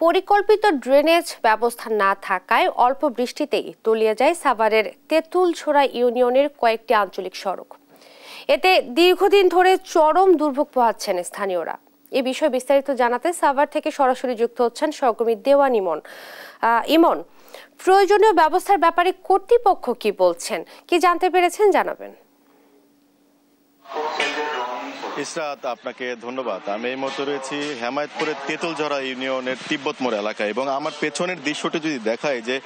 পরিকল্পিত ড্রেনেজ ব্যবস্থা না থাকায় অল্প বৃষ্টিতেই তলিয়ে যায় সাভারের তেঁতুলছড়া ইউনিয়নের কয়েকটি আঞ্চলিক সড়ক। এতে দীর্ঘদিন ধরে চরম দুর্ভোগ পোহাচ্ছেন স্থানীয়রা। এ বিষয়ে বিস্তারিত জানাতে সাভার থেকে সরাসরি যুক্ত হচ্ছেন সহকর্মী দেওয়ান ইমন। প্রয়োজনীয় ব্যবস্থার ব্যাপারে কর্তৃপক্ষ কি বলছেন, কি জানতে পেরেছেন জানাবেন। ইসরাত, আপনাকে ধন্যবাদ। আমি এই মুহূর্তে রয়েছি হেমায়েতপুরের তেঁতুলঝরা ইউনিয়নের তিব্বত মোড় এলাকায় এবং আমার পেছনের দৃশ্যটি যদি দেখায় যে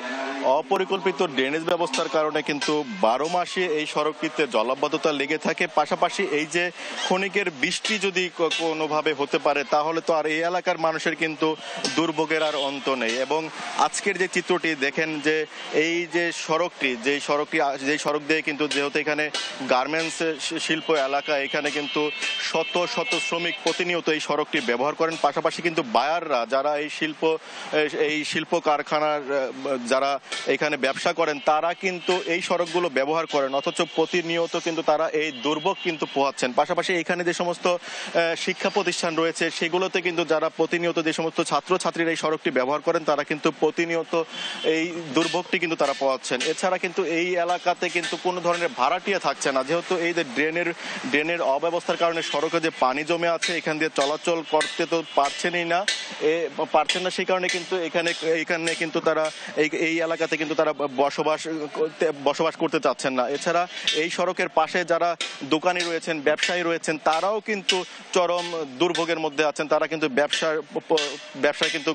অপরিকল্পিত ড্রেনেজ ব্যবস্থার কারণে কিন্তু 12 মাসে এই সড়কটিতে জলাবদ্ধতা লেগে থাকে। পাশাপাশি এই যে ক্ষণিকের বৃষ্টি যদি কোনোভাবে হতে পারে তাহলে তো আর এই এলাকার মানুষের কিন্তু দুর্ভোগের আর অন্ত নেই। এবং আজকের যে চিত্রটি দেখেন যে এই যে সড়কটি যেই সড়ক দিয়ে কিন্তু যেহেতু এখানে গার্মেন্টস শিল্প এলাকা, এখানে কিন্তু শত শত শ্রমিক প্রতিনিয়ত এই সড়কটি ব্যবহার করেন। পাশাপাশি কিন্তু বায়াররা যারা এই শিল্প কারখানার যারা এখানে ব্যবসা করেন তারা কিন্তু এই সড়কগুলো ব্যবহার করেন, অথচ প্রতিনিয়ত কিন্তু তারা এই দুর্ভোগ কিন্তু পোহাচ্ছেন। পাশাপাশি এখানে যে সমস্ত শিক্ষা প্রতিষ্ঠান রয়েছে সেগুলোতে কিন্তু যারা প্রতিনিয়ত যে সমস্ত ছাত্রছাত্রীরা এই সড়কটি ব্যবহার করেন তারা কিন্তু প্রতিনিয়ত এই দুর্ভোগটি কিন্তু তারা পোহাচ্ছেন। এছাড়া কিন্তু এই এলাকাতে কিন্তু কোনো ধরনের ভাড়াটিয়া থাকছে না, যেহেতু এই যে ড্রেনের অব্যবস্থার কারণে সড়কে যে পানি জমে আছে এখান দিয়ে চলাচল করতে তো পারছেন না। সেই কারণে কিন্তু এখানে কিন্তু তারা এই এলাকাতে কিন্তু তারা বসবাস করতে চাচ্ছেন না। এছাড়া এই সড়কের পাশে যারা দোকানি রয়েছেন, ব্যবসায়ী রয়েছেন, তারাও কিন্তু চরম দুর্ভোগের মধ্যে আছেন। তারা কিন্তু ব্যবসায় কিন্তু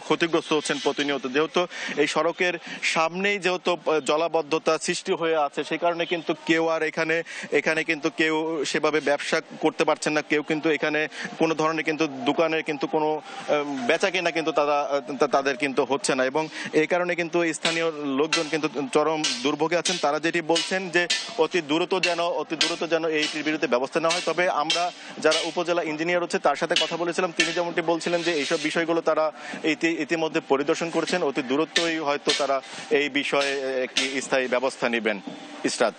ক্ষতিগ্রস্ত হচ্ছেন প্রতিনিয়ত, যেহেতু এই সড়কের সামনেই যেহেতু জলাবদ্ধতা সৃষ্টি হয়ে আছে। সেই কারণে কিন্তু কেউ আর এখানে কিন্তু কেউ সেভাবে ব্যবসা করতে পারছেন না। কেউ কিন্তু এখানে কোনো ধরনের কিন্তু দোকানের কিন্তু কোনো বেচা কেনা কিন্তু তাদের কিন্তু হচ্ছে না। এবং এই কারণে কিন্তু স্থানীয় লোকজন কিন্তু চরম দুর্ভোগে আছেন। তারা যেটি বলছেন যে অতি দ্রুত যেন এইটির বিরুদ্ধে ব্যবস্থা নেওয়া হয়। তবে আমরা যারা উপজেলা ইঞ্জিনিয়ার হচ্ছে তার সাথে কথা বলেছিলাম, তিনি যেমনটি বলছিলেন যে এইসব বিষয়গুলো তারা ইতিমধ্যে পরিদর্শন করেছেন, অতি দ্রুতই হয়তো তারা এই বিষয়ে একটি স্থায়ী ব্যবস্থা নেবেন। ইসরাত।